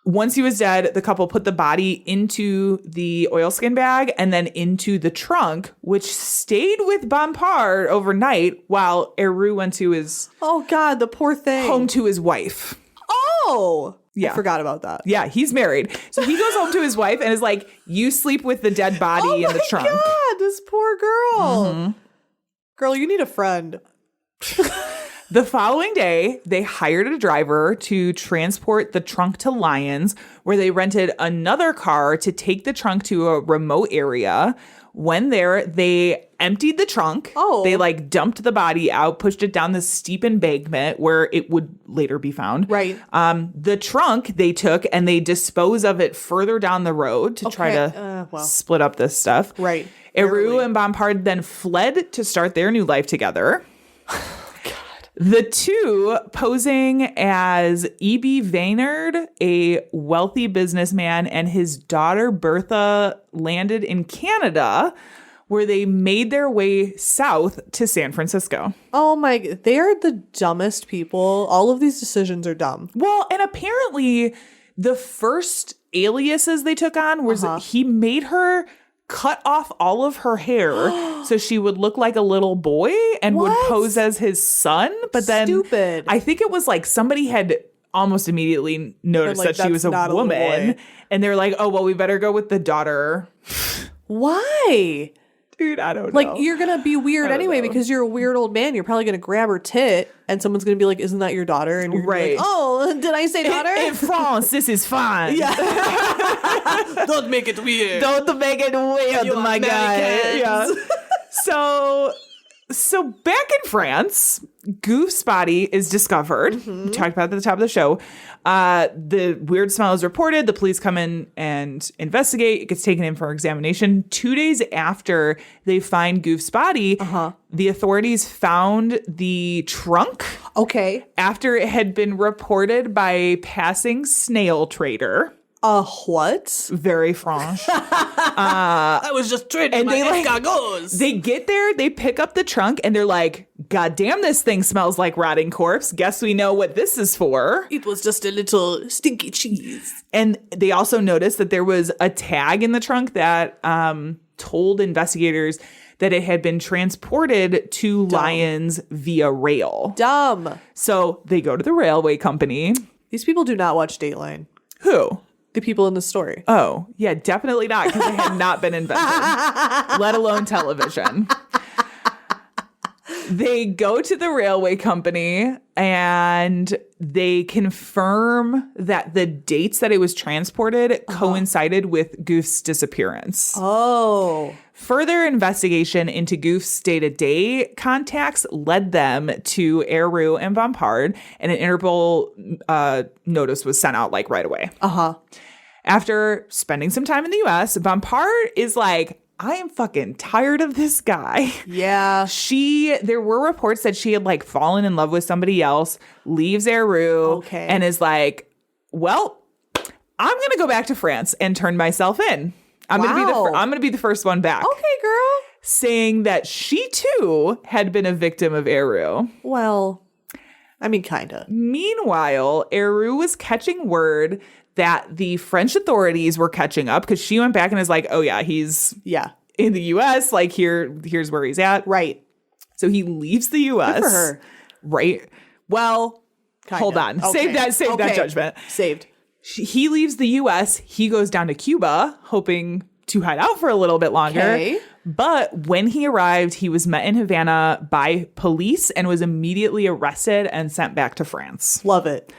Once he was dead, the couple put the body into the oilskin bag and then into the trunk, which stayed with Bompard overnight while Eru went to his Oh God, the poor thing. home to his wife. Oh. Yeah. I forgot about that. Yeah, he's married. So he goes home to his wife and is like, you sleep with the dead body in the trunk. Oh my God, this poor girl. Girl, you need a friend. The following day, they hired a driver to transport the trunk to Lyons, where they rented another car to take the trunk to a remote area. When there, they emptied the trunk. Oh. They like dumped the body out, pushed it down the steep embankment where it would later be found. Right. The trunk they took and they dispose of it further down the road to try to split up this stuff. Right. Eru and Bompard then fled to start their new life together. The two, posing as E.B. Vaynard, a wealthy businessman, and his daughter Bertha, landed in Canada, where they made their way south to San Francisco. Oh my, they are the dumbest people. All of these decisions are dumb. Well, and apparently the first aliases they took on was he made her cut off all of her hair so she would look like a little boy and would pose as his son. But then Stupid. I think it was like somebody had almost immediately noticed like, that she was a not a little woman. boy. And they're like, oh, well, we better go with the daughter. Why? Dude, I don't know. Like, you're going to be weird anyway because you're a weird old man. You're probably going to grab her tit and someone's going to be like, isn't that your daughter? And you're gonna be like, oh, did I say daughter? In France, this is fine. Yeah. Don't make it weird. Don't make it weird, You my guy. Americans. Yeah. So back in France, Goof's body is discovered. We talked about it at the top of the show. The weird smell is reported. The police come in and investigate. It gets taken in for examination. 2 days after they find Goof's body, the authorities found the trunk. Okay. After it had been reported by a passing snail trader. What? Very French. I was just trading my escargots. They get there, they pick up the trunk, and they're like, God damn, this thing smells like rotting corpse. Guess we know what this is for. It was just a little stinky cheese. And they also noticed that there was a tag in the trunk that told investigators that it had been transported to Lyons via rail. Dumb. So they go to the railway company. These people do not watch Dateline. Who? The people in the story. Oh, yeah, definitely not, because it had not been invented, let alone television. They go to the railway company and they confirm that the dates that it was transported coincided with Goof's disappearance. Oh. Further investigation into Goof's day-to-day contacts led them to Heroux and Bompard, and an Interpol notice was sent out like right away. After spending some time in the U.S., Bompard is like, I am fucking tired of this guy. Yeah. There were reports that she had like fallen in love with somebody else, leaves Heroux, and is like, well, I'm going to go back to France and turn myself in. I'm going to be the first one back. Okay, girl. Saying that she too had been a victim of Heroux. Well, I mean, kind of. Meanwhile, Heroux was catching word that the French authorities were catching up because she went back and is like, oh yeah, he's in the U.S. Like here's where he's at. Right. So he leaves the U.S. Good for her. Right. Well, Kinda. hold on. Okay. Save that judgment. Saved. He leaves the U.S. He goes down to Cuba, hoping to hide out for a little bit longer. Okay. But when he arrived, he was met in Havana by police and was immediately arrested and sent back to France. Love it.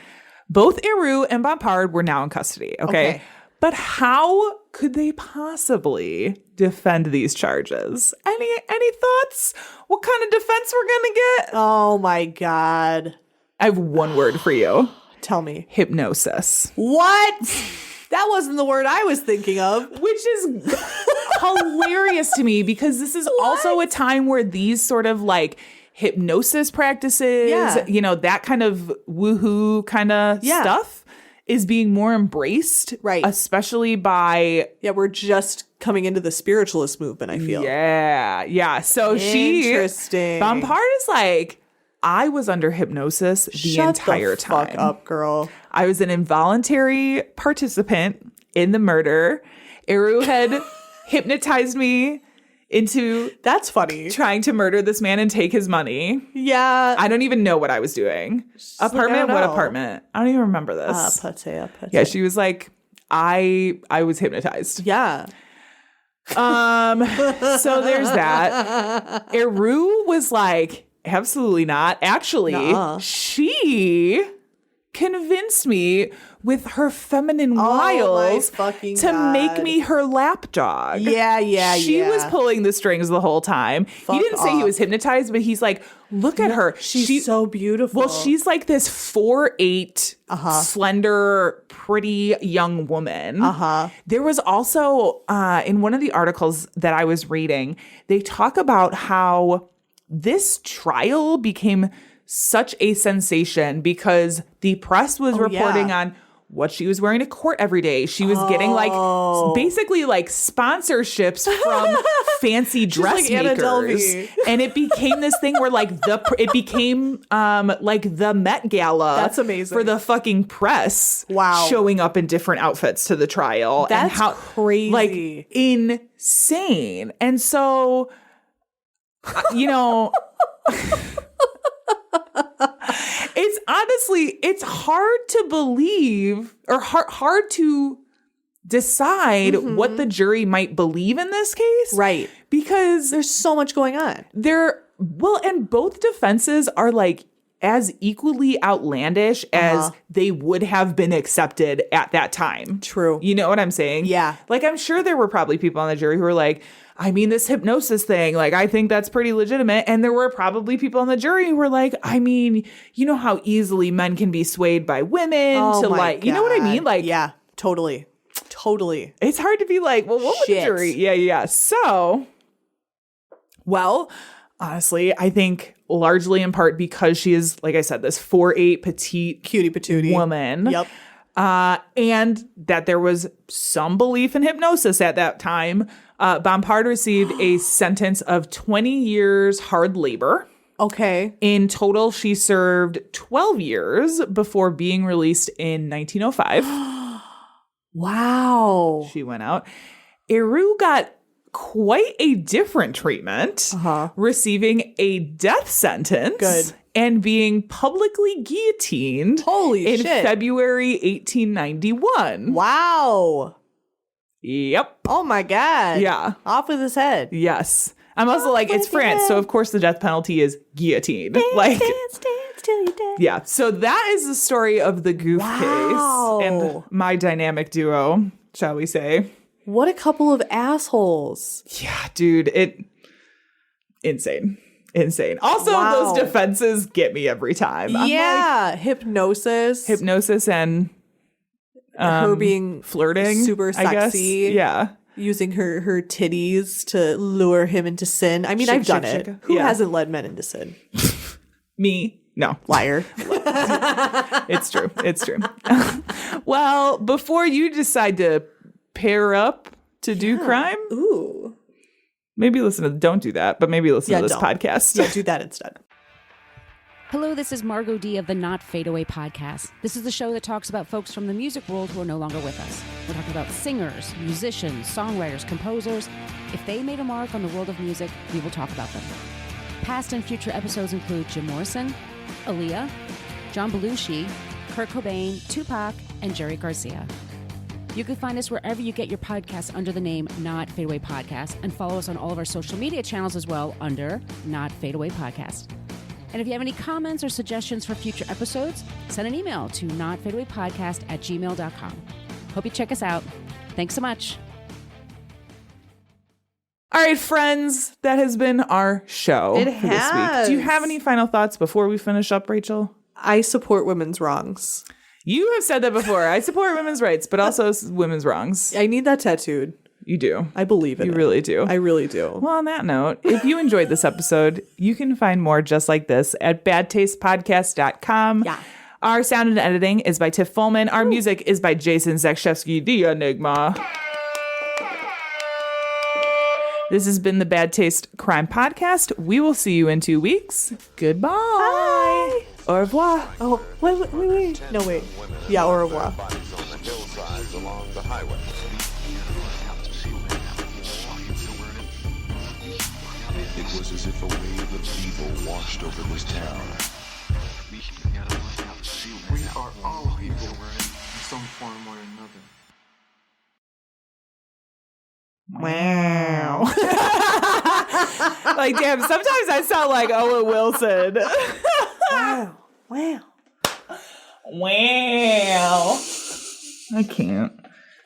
Both Heroux and Bompard were now in custody. Okay. But how could they possibly defend these charges? Any thoughts? What kind of defense we're going to get? Oh my God. I have one word for you. Tell me. Hypnosis. What? That wasn't the word I was thinking of. Which is hilarious to me because this is also a time where these sort of like hypnosis practices, that kind of woohoo kind of stuff is being more embraced. Right. Especially by... Yeah, we're just coming into the spiritualist movement, I feel. Yeah. Yeah. So Interesting. Bompard is like, I was under hypnosis the entire time. Fuck up, girl. I was an involuntary participant in the murder. Heroux had hypnotized me into that's funny trying to murder this man and take his money. Yeah. I don't even know what I was doing. Apartment? What apartment? I don't even remember this. Yeah, she was like, I was hypnotized. Yeah. So there's that. Heroux was like, absolutely not. Actually, she convinced me with her feminine wiles to make me her lapdog. Yeah. She was pulling the strings the whole time. He didn't say he was hypnotized, but he's like, look at her. She's so beautiful. Well, she's like this 4'8", slender, pretty young woman. There was also, in one of the articles that I was reading, they talk about how this trial became such a sensation because the press was reporting on what she was wearing to court every day. She was getting like basically like sponsorships from fancy dressmakers. And it became this thing where like it became like the Met Gala. That's amazing. For the fucking press. Wow. Showing up in different outfits to the trial. That's crazy. Like insane. And so, it's honestly, it's hard to believe or hard to decide what the jury might believe in this case. Right. Because There's so much going on. and both defenses are like as equally outlandish as they would have been accepted at that time. True. You know what I'm saying? Yeah. Like, I'm sure there were probably people on the jury who were like, I mean, this hypnosis thing, like, I think that's pretty legitimate. And there were probably people on the jury who were like, I mean, you know how easily men can be swayed by women to my like, you know what I mean? God. Like, yeah, totally. it's hard to be like, well, what would the Shit. jury? Yeah. So, well, honestly, I think largely in part because she is, like I said, this 4'8" petite Cutie patootie woman. Yep. And that there was some belief in hypnosis at that time. Bompard received a sentence of 20 years hard labor. Okay. In total, she served 12 years before being released in 1905. Wow. She went out. Eru got quite a different treatment, receiving a death sentence. Good. And being publicly guillotined Holy in shit. February 1891. Wow. Yep. Oh my God. Yeah. Off with his head. Yes. I'm also like, it's France, so of course the death penalty is guillotine. Like, Dance till you dead. yeah. So that is the story of the Goof Wow. case and my dynamic duo, shall we say. What a couple of assholes. Yeah, dude, insane. Also, Wow. those defenses get me every time. I'm Yeah. like, Hypnosis. hypnosis and her being flirting, super I guess. sexy. Yeah. Using her titties to lure him into sin. I mean, Shake, I've done shake, it. shake. Who Yeah. hasn't led men into sin? Me? No. Liar. It's true. Well, before you decide to pair up to do crime, Ooh. maybe don't do that, but maybe listen to this don't. podcast. Yeah, do that instead. Hello, this is Margot D of the Not Fade Away podcast. This is the show that talks about folks from the music world who are no longer with us. We're talking about singers, musicians, songwriters, composers. If they made a mark on the world of music, we will talk about them. Past and future episodes include Jim Morrison, Aaliyah, John Belushi, Kurt Cobain, Tupac, and Jerry Garcia. You can find us wherever you get your podcasts under the name Not Fade Away Podcast, and follow us on all of our social media channels as well under Not Fade Away Podcast. And if you have any comments or suggestions for future episodes, send an email to notfadeawaypodcast@gmail.com. Hope you check us out. Thanks so much. All right, friends, that has been our show It for this week. Do you have any final thoughts before we finish up, Rachel? I support women's wrongs. You have said that before. I support women's rights, but also women's wrongs. I need that tattooed. You do. I believe in You it. really do. I really do. Well, on that note, if you enjoyed this episode, you can find more just like this at badtastepodcast.com. Yeah. Our sound and editing is by Tiff Fullman. Our music is by Jason Zakshevsky, the Enigma. This has been the Bad Taste Crime Podcast. We will see you in 2 weeks. Goodbye. Bye. Au revoir. Oh, wait. No, wait. Yeah, au revoir. Bodies on the hillsides along the highway. It was as if a wave of evil washed over this town. We are all evil in some form or another. Wow. Like, damn, sometimes I sound like Owen Wilson. Wow. Wow. I can't.